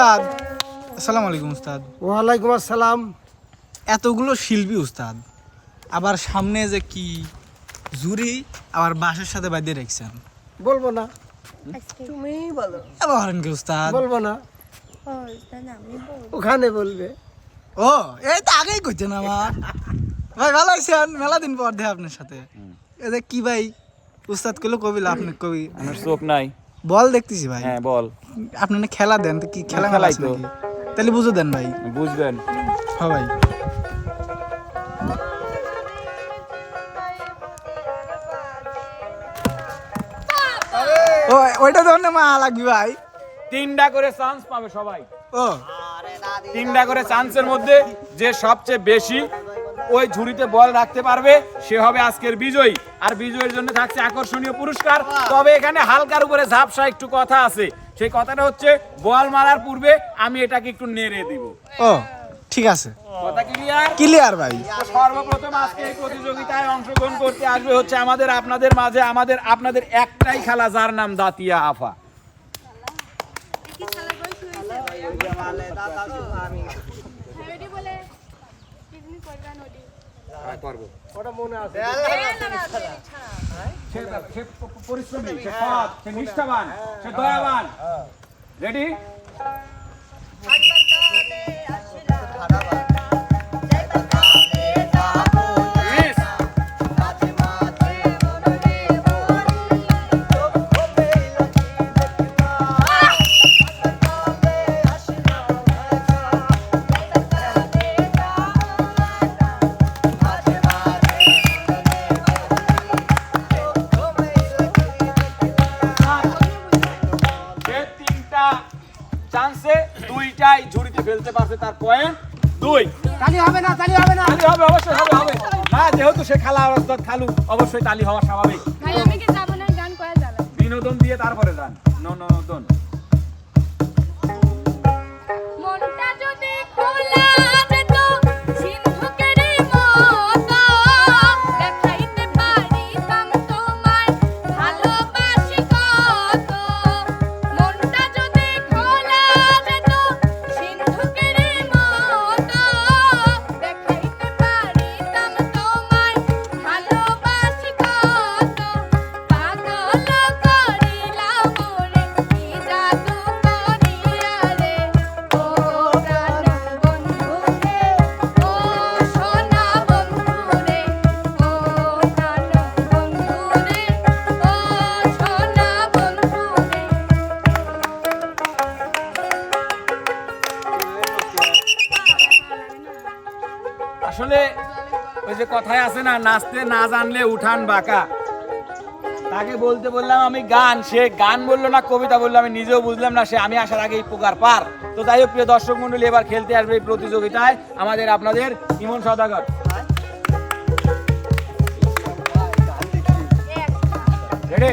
উস্তাদ, আসসালামু আলাইকুম উস্তাদ। ওয়ালাইকুম আসসালাম। এতগুলো শিল্পী উস্তাদ, আবার সামনে যে কি জুরি আবার বাঁশের সাথে বাঁধিয়ে রেখেছেন, বলবো না, তুমিই বলো। আবার হরেন কি উস্তাদ? বলবো না, ওখানে বলবে। ও এই তো আগেই কইছেন আমার ভাই। ভালো আছেন? মেলা দিন পর দেখে আপনার সাথে। এই যে কি ভাই, উস্তাদ কইলো কবিলা আপনি কবি, আমার চোখ নাই। বল দেখতেছি ভাই। হ্যাঁ বল। আপনি না খেলা দেন তো, কি খেলা খেলাই খেলাই তো। তো তাহলে বুঝো দেন ভাই। বুঝবেন। হ্যাঁ ভাই। ও ওইটা ধরনে মা লাগবে ভাই। তিনটা করে চান্স পাবে সবাই। ও তিনটা করে চান্সের মধ্যে যে সবচেয়ে বেশি ওই ঝুড়িতে বল রাখতে পারবে সে হবে আজকের বিজয়ী। আর বিজয়ীর জন্য থাকছে আকর্ষণীয় পুরস্কার। তবে এখানে হালকার উপরে ঝাপসা একটু কথা আছে। সেই কথাটা হচ্ছে বল মারার পূর্বে আমি এটাকে একটু নেড়ে দিব। ও ঠিক আছে, কথা ক্লিয়ার? ক্লিয়ার ভাই। সর্বপ্রথম আজকে এই প্রতিযোগিতায় অংশগ্রহণ করতে আসবে হচ্ছে আপনাদের মাঝে আপনাদের একটাই খেলা, যার নাম দাতিয়া আফা। সে পরিশ্রমী, সে সৎ, সে নিষ্ঠাবান, সে দয়াবান। রেডি? চান্সে দুইটাই ঝুড়িতে ফেলতে পারছে, তার পয়েন্ট 2। তালি হবে না, তালি হবে না। তালি হবে, অবশ্যই হবে। না যেহেতু সে খেলা অবস্থায় খালু, অবশ্যই তালি হওয়া স্বাভাবিক। ভাই আমি কি যাব না, গান করা যাবে। বিনোদন দিয়ে তারপরে যান। ননোদন। মনটা যদি খোলা যেত সিন্ধুকেরই মতো, দেখাইতে পারিতাম তোমায় ভালোবাসি কত। মনটা যদি খোলা যেত সিন্ধুকেরই মতো, দেখাইতে পারিতাম তোমায় ভালোবাসি কত। পাগল করিলা মোরে কি জাদু করিয়া রে, ও প্রাণ বন্ধু রে, ও সোনা বন্ধু রে, ও প্রাণ বন্ধু রে, ও সোনা বন্ধু আসলে ওই যে কথায় আছে না, নাচতে না জানলে উঠান বাঁকা। তাকে বলতে বললাম আমি গান, সে গান বললো না কবিতা বললো, আমি নিজেও বুঝলাম না। সে আমি আসার আগেই প্রকার পার। তো যাই হোক, প্রিয় দর্শক মন্ডলী, এবার খেলতে আসবে এই প্রতিযোগিতায় আপনাদের ইমন সওদাগর। রেডি?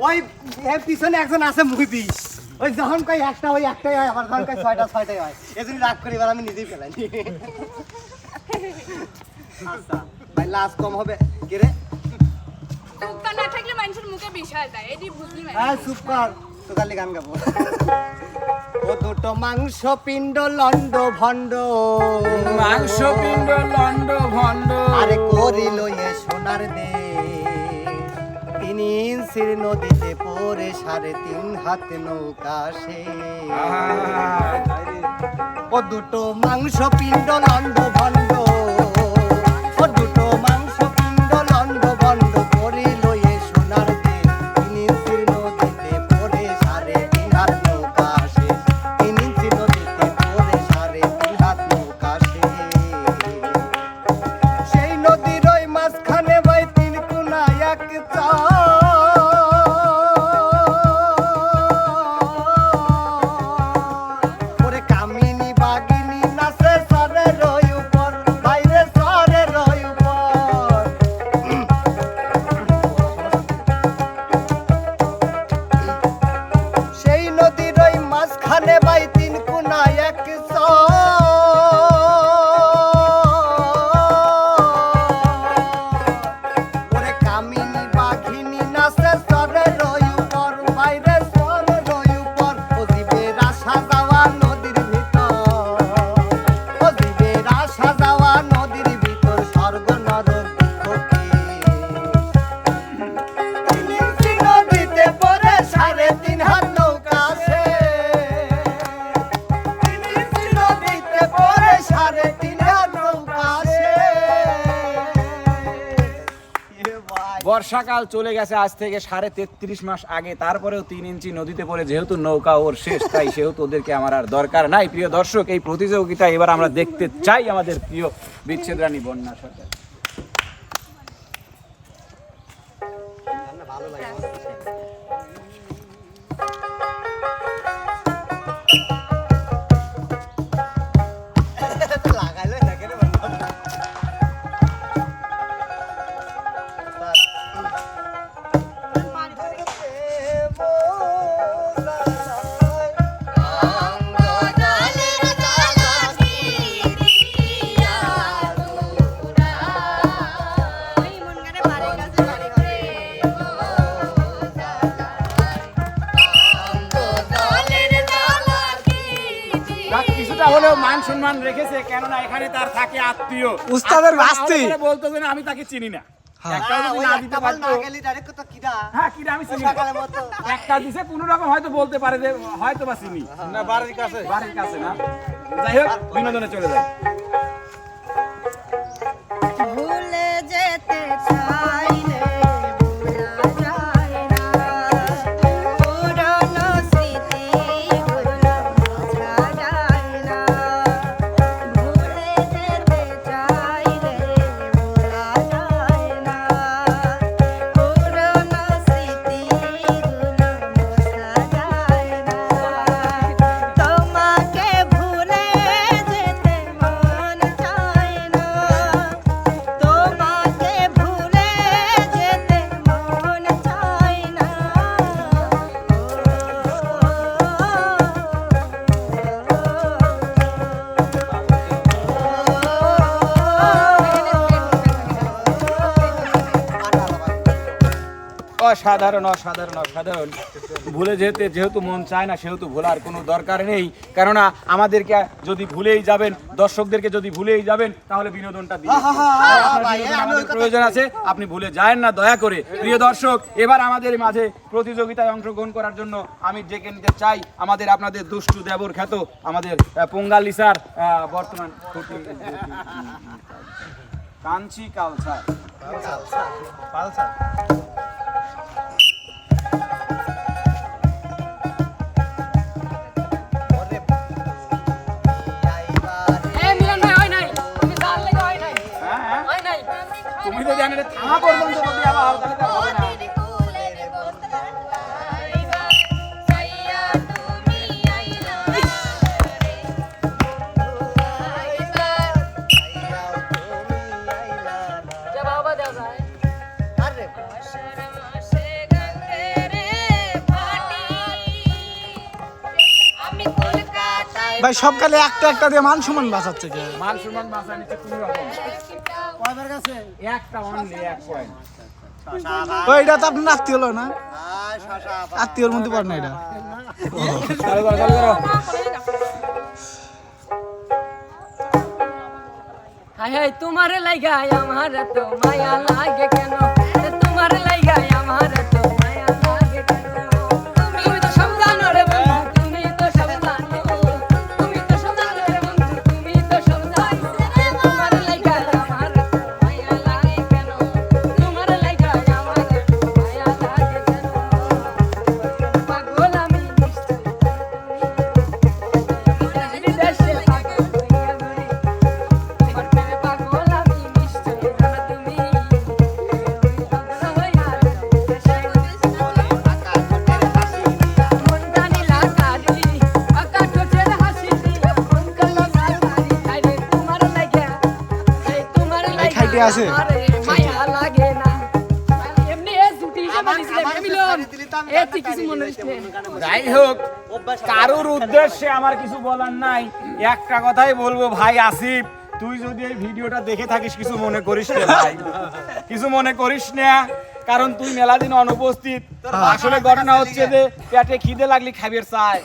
ওই এর পিছনে একজন আছে মুভিস, ওই যখন কই একটা ওই একটাই হয়, আবার যখন কই ছয়টাই হয়। এজন্য রাগ করি, এবার আমি নিজেই ফেলাই। আচ্ছা ভাই, লাস্ট কম হবে কে রে? মুখটা না থাকলে মানুষের মুখে বিষয় যায়, এটি বুঝলি না। হ্যাঁ চুপ কর, তো কালি গান গাবো। ও দুটো মাংস পিণ্ড লন্ড ভন্ড, মাংস পিণ্ড লন্ড ভন্ড, আরে করিল এ সোনার দে। 3 ইঞ্চির নদীতে পড়ে 3.5 হাত নৌকা সে। ও দুটো মাংস পিণ্ড লন্ড ভন্ড, ও দুটো মাংস পিণ্ড লন্ড ভন্ড, করিল এ সোনার দে। 3 ইঞ্চির নদীতে পড়ে 3.5 হাত নৌকা সে। 3 ইঞ্চির নদীতে পড়ে 3.5 হাত নৌকা সে। সেই নদীর ওই মাঝখানে ভাই 3 কোনা এক চর। বর্ষাকাল চলে গেছে আজ থেকে 33.5 মাস আগে, তারপরেও 3 ইঞ্চি নদীতে পড়ে যেহেতু নৌকা ওর শেষ, তাই সেহেতু ওদেরকে আমার আর দরকার নাই। প্রিয় দর্শক, এই প্রতিযোগিতা এবার আমরা দেখতে চাই আমাদের প্রিয় বিচ্ছেদ রানী বন্যা সরকার। লাগাইলো এটাকে রে বন্ধু। যাক, কিছুটা হলেও মান সম্মান রেখেছে, কেননা এখানে তার থাকে আত্মীয়। উস্তাদের আত্মীয় না বাস্তি। হলে পরে বলতো যে না, আমি তাকে চিনি না। হ্যাঁ। একটাও যদি না দিতে পারতো, হ্যাঁ কিনা আমি চিনি না। একটা দিছে কোনো রকম হয়তো বলতে পারে যে হয়তো বা চিনি না, বাড়ির কাছে না। যাই হোক, বিনোদনে চলে যায়। ভুলে যেতে চাইলে ভোলা যায় না, পুরনো স্মৃতিগুলো বোঝা যায় না। ভুলে যেতে চাইলে ভোলা যায় না, পুরনো স্মৃতিগুলো বোঝা যায় না। তোমাকে ভুলে যেতে মন চায় না, তোমাকে ভুলে যেতে মন চায় না। অসাধারণ অসাধারণ অসাধারণ। ভুলে যেহেতু মন চায় না, সেহেতু ভোলার কোনো দরকার নেই। কেননা আমাদেরকে যদি ভুলেই যাবেন, দর্শকদেরকে যদি ভুলেই যাবেন, তাহলে বিনোদনটা দিন। আমাদের প্রয়োজন আছে, আপনি ভুলে যায়েন না দয়া করে। প্রিয় দর্শক, এবার আমাদের মাঝে প্রতিযোগিতায় অংশগ্রহণ করার জন্য আমি ডেকে নিতে চাই আমাদের আপনাদের দুষ্টু দেবর খ্যাত আমাদের পঙ্গালী স্যার, বর্তমান কাঞ্চি কালচার। হ্যাঁ, হ্যাঁ। তুমি যদি জানেন থামা পর্যন্ত যদি আবার তাহলে তো আর হবে না। ভাই সব খালি একটা একটা দিয়ে মান সম্মান বাঁচাচ্ছে কে? মান সম্মান বাঁচা নিচ্ছে কোন রকম একটা অনলি এক পয়েন্ট। ও এটা তো আপনার আত্মীয় হলো না, আত্মীয়র মধ্যে পড়ে না এটা। চালু করো, চালু করো। হায় হায় তোমার লাইগায় আমার তো মায়া লাগে কেন, তোমার লাইগায় আমার তো মায়া লাগে কেন। তুমি তো সব জানো রে বন্ধু, তুমি তো সব জানো, তুমি তো সব জানো রে বন্ধু, তুমি তো সব জানো। তোমার লাইগায় আমার তো মায়া লাগে কেন, তোমার লাইগায় আমার তো মায়া লাগে কেন। পাগল আমি নিশ্চয় তুমি দেশে পাগল হইয়া ঘুরি, তোমার প্রেমে পাগল আমি নিশ্চয় জানো তুমি। মন জানিলা কারি, আকা ঠোঁটের হাসি দিয়া মন কালো কারি। আরে তোমার লাগা, এই তোমার লাগা খাইতে আছে? আমারে মায়া লাগে না। এমনি এ জুটি হিসেবে দিছিলাম, মিলন এ তুই কিছু মনে করিস না। যাই হোক, কারোর উদ্দেশ্যে আমার কিছু বলার নাই। একটা কথাই বলবো, ভাই আসিফ, তুই যদি এই ভিডিওটা দেখে থাকিস কিছু মনে করিস না ভাই, কিছু মনে করিস না, কারণ তুই মেলা দিন অনুপস্থিত। আসলে ঘটনা হচ্ছে যে পেটে খিদে লাগলি খাবির চায়,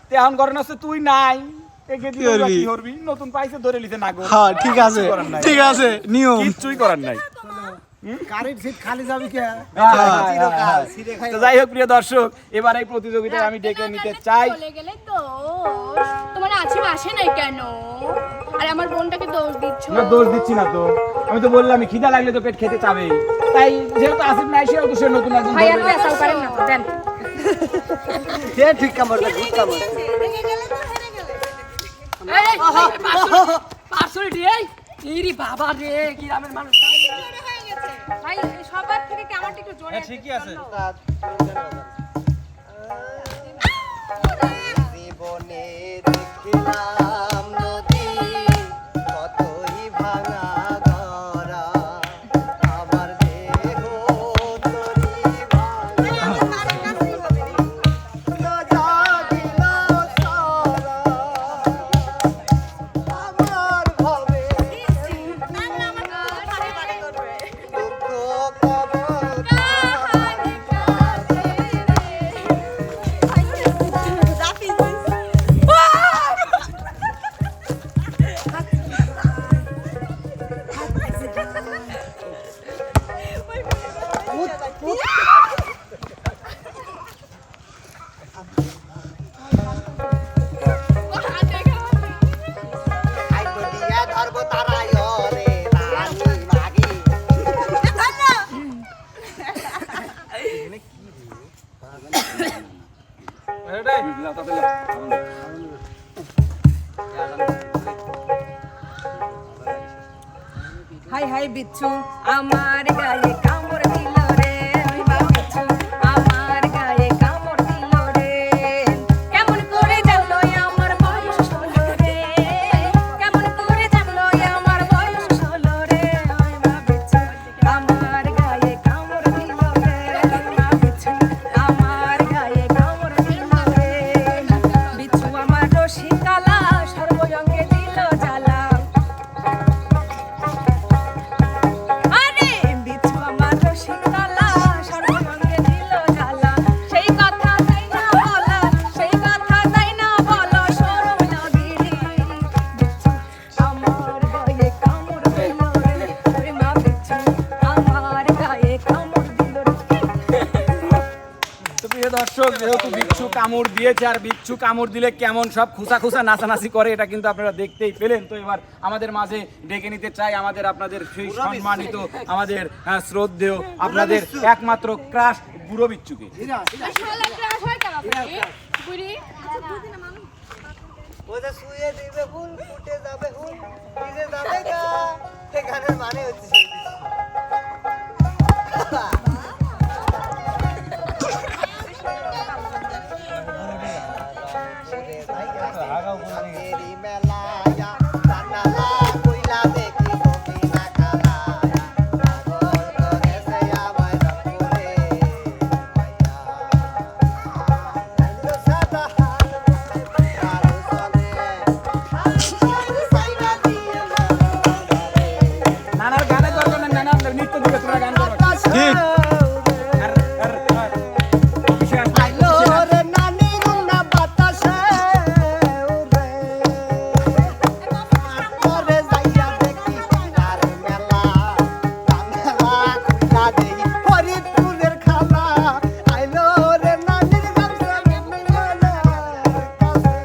তো এখন ঘটনা হচ্ছে তুই নাই, একে দিয়ে কি করবি? কি করবি? নতুন পাইছে ধরে লিতে না গো, হ্যাঁ ঠিক আছে, কিছু করার নাই। ঠিক আছে, নিয়ম। কিচ্ছুই করার নাই। গাড়ির সিট খালি যাবে কে চিরকাল, তো যাই হোক প্রিয় দর্শক, এবার এই প্রতিযোগিতায় আমি ডেকে নিতে চাই চলে গেলে দোষ তোমার আছে আসে নাই কেন আর আমার বোনটাকে দোষ দিচ্ছ না দোষ দিচ্ছি না তো, আমি তো বললাম খিদা লাগলে তো পেট খেতে চাবেই, তাই যেহেতু আসিফ নাই সেও তো সে নতুন একজন ভাই ধরবে। আপনি আসাও পারেন না দেন সে ঠিক কাম করবে ঠিক কাম করবে পার্সোনালিটি এই রে বাবা রে গ্রামের মানুষ ভাই সবার থেকে কি আমারটা একটু জোরে ঠিকই আছে। জীবনে দেখিলাম নদী কতই ভাঙা গড়া আমার দেহ তরি ভাঙা জাগিল সারা আমার ভবে দুঃখ কবর আইতো দিয়া ধরবো তারাই রে রানী মাগি হাই হাই বিচ্ছু আমার গায়ে কামড় দিল রে ওই মা বিচ্ছু আমার গায়ে কামড় দিল রে কেমন করে জানলো আমার বয়স 16 রে কেমন করে জানলো আমার বয়স 16 রে ওই মা বিচ্ছু আমার গায়ে কামড় দিল রে ওই মা বিচ্ছু আমার গায়ে কামড় দিল রে বিচ্ছু আমার রসিকালা সর্বজঙ্গে দিল জ্বালা আরে বিচ্ছু আমার রসিকালা সর্বঙ্গে দিল জ্বালা সেই কথা তাই না বলা সেই কথা তাই না বলো শরম লাগে বিচ্ছু আমার গায়ে কামড় দিল রে ওরে মা বিচ্ছু আমার গায়ে কামড় দিল রে তো প্রিয় দর্শক, যেহেতু বিচ্ছু কামড় দিয়েছে আর বিচ্ছু কামড় দিলে কেমন সব খুসা খুসা নাচানাচি করে এটা কিন্তু আপনারা দেখতেই পেলেন। তো এবার আমাদের মাঝে ডেকে নিতে চাই আপনাদের সেই সম্মানিত আমাদের শ্রদ্ধেয় আপনাদের একমাত্র ক্রাশ বুড়ো বিচ্ছুকে। শালা ক্রাশ হয় কেন বুড়ি ওদের শুয়ে দিবে ফুল ফুটে যাবে ফুল ভিজে যাবে গা এখানে মানে হচ্ছে সেই তেরি মেলায়া জানালা কইলা দেখি তুমি না খালায়া পাগল করেছে আমায় রঙ্গরে মাইয়া সাদা কারো চলে সাইনা দিয়ে নানার গানে করবেন না, নানা আপনার নৃত্য দিকে তোমরা গান করবেন। ঠিক আইলো রে নানি রুনা বাতাসে উড়ে করে যাইয়া দেখি আর মেলা খুলা দেই ফরিদপুরের খালা আইলো রে নানির গামছা মিলনে কাছে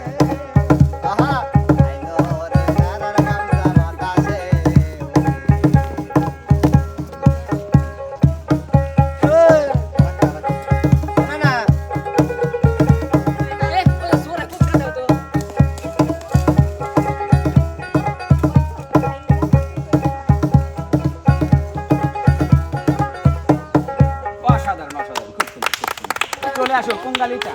আহা আইলো রে নানার গামছা বাতাসে না এ ওলা সোরা কুকরি দাও তো অসাধারণ অসাধারণ, খুব সুন্দর, খুব সুন্দর। চলে আসো কোঙ্গালিটা।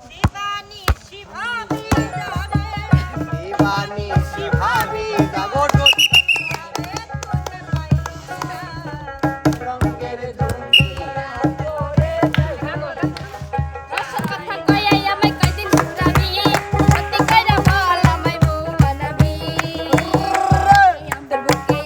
দিবানি শিভাবি জাগো রঙ্গের দুনিয়া রসের কথা কইয়াই আমায় কয়দিন শুনাবি সত্যি কইরা বল আমায় বউ বানাবি আমাদের বুকে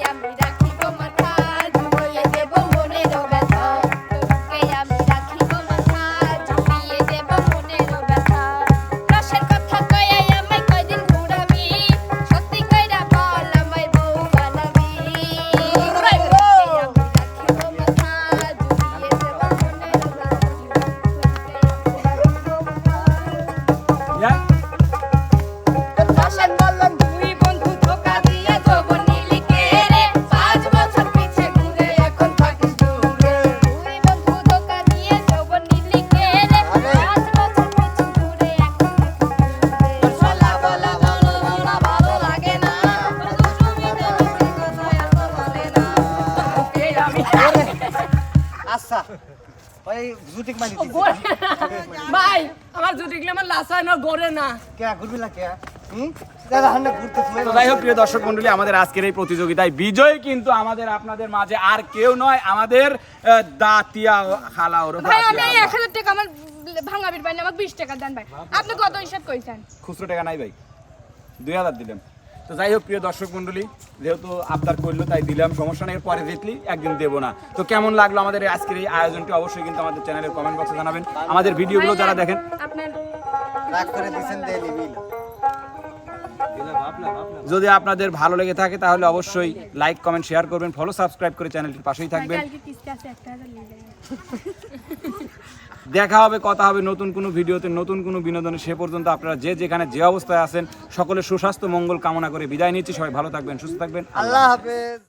পানি ও, গড়ে ভাই আমার জুটি গেলে আমার লাস হয় না গড়ে না কে ঘুরবি না কে দাদা হান্না ঘুরতেছ তো যাই হোক প্রিয় দর্শক মন্ডলী, আমাদের আজকের এই প্রতিযোগিতায় বিজয় কিন্তু আমাদের আপনাদের মাঝে আর কেউ নয়, আমাদের দাতিয়া খালা ওর ভাই আমি 1000 টাকা আমার ভাঙাবির পাই না, আমাকে 20 টাকা দেন ভাই। আপনি কত হিসাব কইছেন? খুচরো টাকা নাই ভাই, 2000 দিলাম। তো যাই হোক প্রিয় দর্শক মন্ডলী, যেহেতু আবদার করলো তাই দিলাম, সমস্যা নেই, পরে জিতলি একদিন দেবো না। তো কেমন লাগলো আমাদের এই আজকের এই আয়োজনটি অবশ্যই কিন্তু আমাদের চ্যানেলের কমেন্ট বক্সে জানাবেন। আমাদের ভিডিওগুলো যারা দেখেন, আপনার রাগ করে দিছেন দে নিবি যদি আপনাদের ভালো লেগে থাকে তাহলে অবশ্যই লাইক কমেন্ট শেয়ার করবেন, ফলো সাবস্ক্রাইব করে চ্যানেলটির পাশেই থাকবেন। কালকে কিস্তি আছে 1000 নিয়ে যাবেন। দেখা হবে, কথা হবে নতুন কোনো ভিডিওতে, নতুন কোনো বিনোদনে। সে পর্যন্ত আপনারা যে যেখানে যে অবস্থায় আছেন সকলের সুস্বাস্থ্য মঙ্গল কামনা করে বিদায় নিচ্ছি। সবাই ভালো থাকবেন, সুস্থ থাকবেন। আল্লাহ হাফেজ।